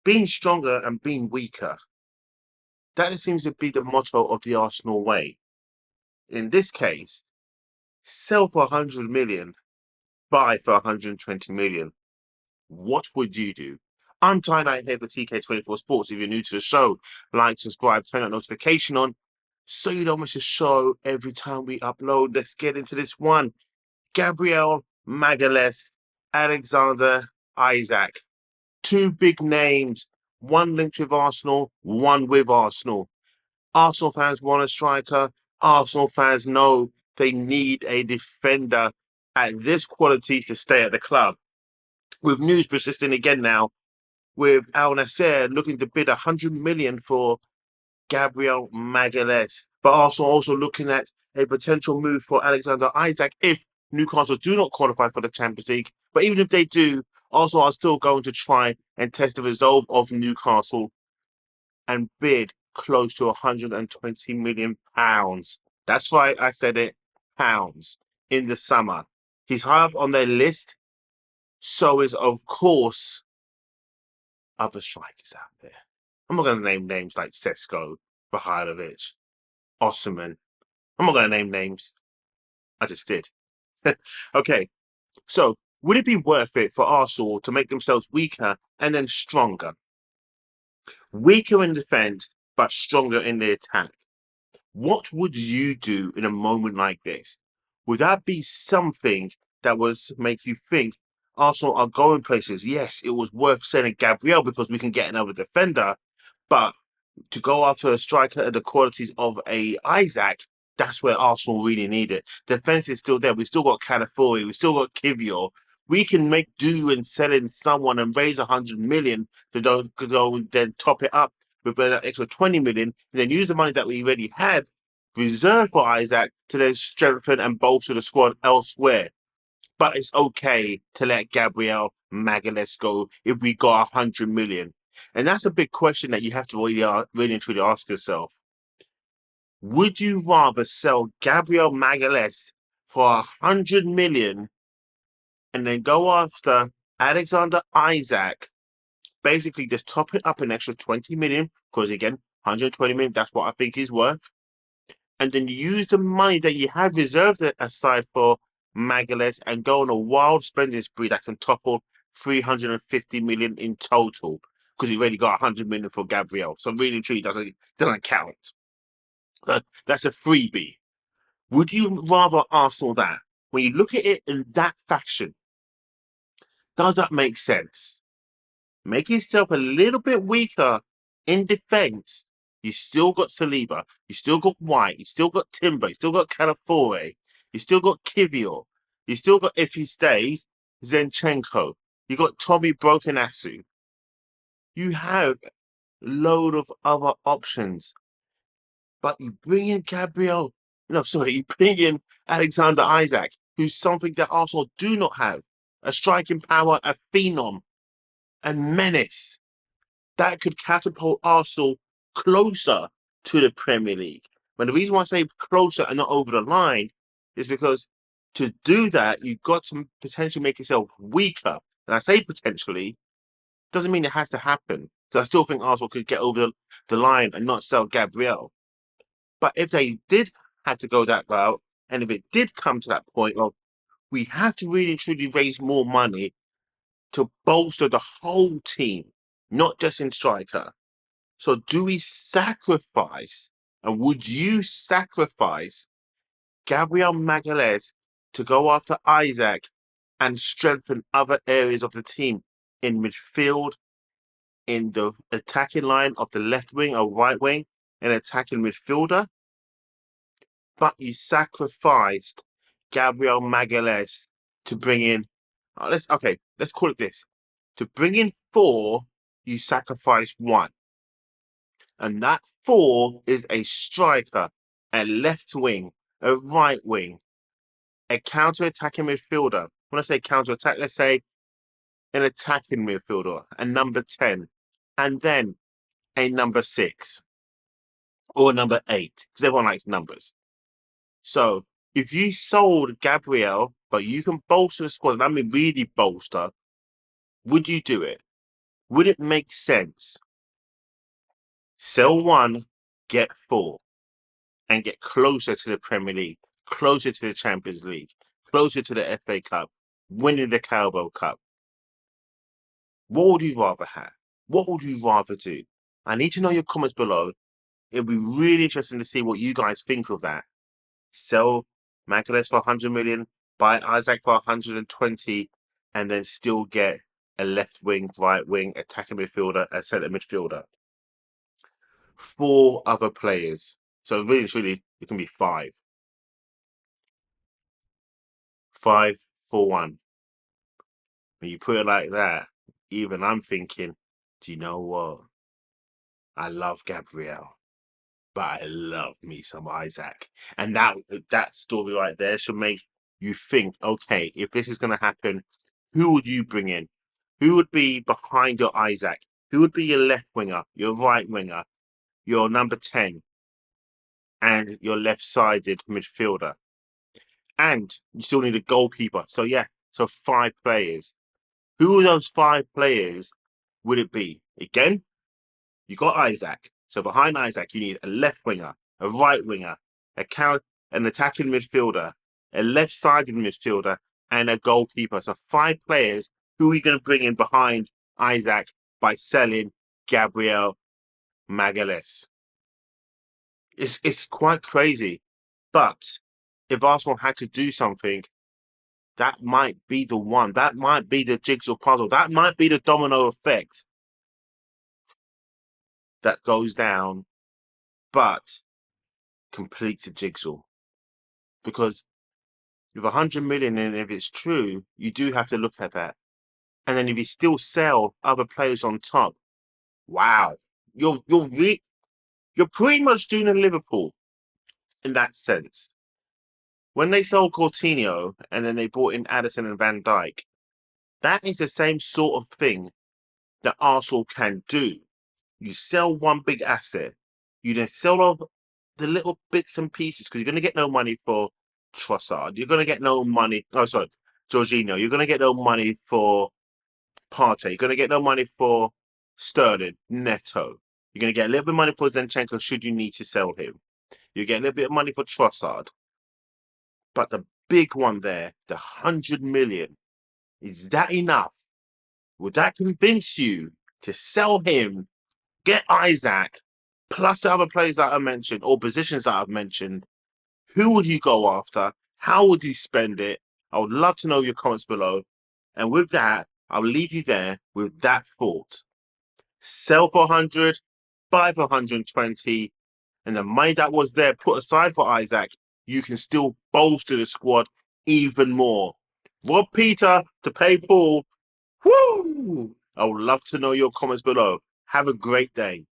being stronger and being weaker. That seems to be the motto of the Arsenal way. In this case, sell for 100 million, buy for 120 million. What would you do? I'm Ty Knight here for TK24 Sports. If you're new to the show, like, subscribe, turn that notification on so you don't miss a show every time we upload. Let's get into this one. Gabriel Magalhães, Alexander Isak. Two big names, one linked with Arsenal, one with Arsenal. Arsenal fans want a striker. Arsenal fans know they need a defender at this quality to stay at the club. With news persisting again now, with Al Nassr looking to bid 100 million for Gabriel Magalhães, but also looking at a potential move for Alexander Isak if Newcastle do not qualify for the Champions League. But even if they do, Arsenal are still going to try and test the resolve of Newcastle and bid close to 120 million pounds. That's right, I said it, pounds, in the summer. He's high up on their list. So is, of course, other strikers out there. I'm not going to name names like Sesko, Mihajlovic, Osman. I'm not going to name names. I just did. Okay, so would it be worth it for Arsenal to make themselves weaker and then stronger? Weaker in defence, but stronger in the attack. What would you do in a moment like this? Would that be something that was make you think Arsenal are going places? Yes, it was worth selling Gabriel because we can get another defender, but to go after a striker of the qualities of a Isak, that's where Arsenal really need it. Defense is still there. We still got Calafori. We still got Kivior. We can make do and sell in someone and raise 100 million to go then top it up with an extra 20 million, and then use the money that we already had reserved for Isak to then strengthen and bolster the squad elsewhere. But it's okay to let Gabriel Magalhães go if we got 100 million. And that's a big question that you have to really and truly ask yourself. Would you rather sell Gabriel Magalhães for 100 million and then go after Alexander Isak, basically just top it up an extra 20 million, because again, 120 million, that's what I think he's worth, and then use the money that you have reserved aside for Magalhães and go on a wild spending spree that can topple 350 million in total, because you've already got 100 million for Gabriel. So really and truly doesn't count. That's a freebie. Would you rather Arsenal that? When you look at it in that fashion, does that make sense? Make yourself a little bit weaker in defence. You still got Saliba, you still got White, you still got Timber, you still got Calafore, you still got Kivior, you still got, if he stays, Zinchenko, you got Tommy Brokenasu. You have a load of other options. But you bring in Gabriel, you bring in Alexander Isak, who's something that Arsenal do not have. A striking power, a phenom, a menace. That could catapult Arsenal closer to the Premier League. But the reason why I say closer and not over the line is because to do that, you've got to potentially make yourself weaker. And I say potentially, doesn't mean it has to happen. Because I still think Arsenal could get over the line and not sell Gabriel. But if they did have to go that route, and if it did come to that point, well, we have to really and truly raise more money to bolster the whole team, not just in striker. So do we sacrifice, and would you sacrifice Gabriel Magalhães to go after Isak and strengthen other areas of the team in midfield, in the attacking line of the left wing or right wing, an attacking midfielder? But you sacrificed Gabriel Magalhães to bring in, let's call it this. To bring in 4, you sacrifice 1. And that 4 is a striker, a left wing, a right wing, a counter-attacking midfielder. When I say counter-attack, let's say an attacking midfielder, a number 10, and then a number 6 or number 8, because everyone likes numbers. So if you sold Gabriel, but you can bolster the squad, and I mean really bolster, would you do it? Would it make sense? Sell one, get four, and get closer to the Premier League, closer to the Champions League, closer to the FA Cup, winning the Carabao Cup. What would you rather have? What would you rather do? I need to know your comments below. It'll be really interesting to see what you guys think of that. Sell Magalhães for 100 million, buy Isak for 120, and then still get a left wing, right wing, attacking midfielder, a centre midfielder. 4 other players. So really, truly, it can be 5. 5, 4, 1. When you put it like that, even I'm thinking, do you know what? I love Gabriel, but I love me some Isak. And that story right there should make you think, okay, if this is going to happen, who would you bring in? Who would be behind your Isak? Who would be your left winger, your right winger, your number 10, and your left-sided midfielder? And you still need a goalkeeper. So yeah, so 5 players. Who of those 5 players would it be? Again, you got Isak. So behind Isak, you need a left winger, a right winger, an attacking midfielder, a left-sided midfielder, and a goalkeeper. So 5 players. Who are you going to bring in behind Isak by selling Gabriel Magalhães? It's quite crazy. But if Arsenal had to do something, that might be the one. That might be the jigsaw puzzle. That might be the domino effect that goes down, but completes the jigsaw. Because with 100 million, and if it's true, you do have to look at that. And then if you still sell other players on top, wow, you're pretty much doing a Liverpool in that sense. When they sold Coutinho and then they brought in Addison and Van Dijk, that is the same sort of thing that Arsenal can do. You sell one big asset, you then sell off the little bits and pieces because you're going to get no money for Trossard. You're going to get no money. Oh, sorry, Jorginho. You're going to get no money for Partey. You're going to get no money for Sterling, Neto. You're going to get a little bit of money for Zinchenko should you need to sell him. You get a little bit of money for Trossard. But the big one there, the 100 million, is that enough? Would that convince you to sell him, get Isak, plus the other players that I mentioned, or positions that I've mentioned? Who would you go after? How would you spend it? I would love to know your comments below. And with that, I'll leave you there with that thought. Sell for 100, buy for 120, and the money that was there put aside for Isak, you can still bolster the squad even more. Rob Peter to pay Paul. Woo! I would love to know your comments below. Have a great day.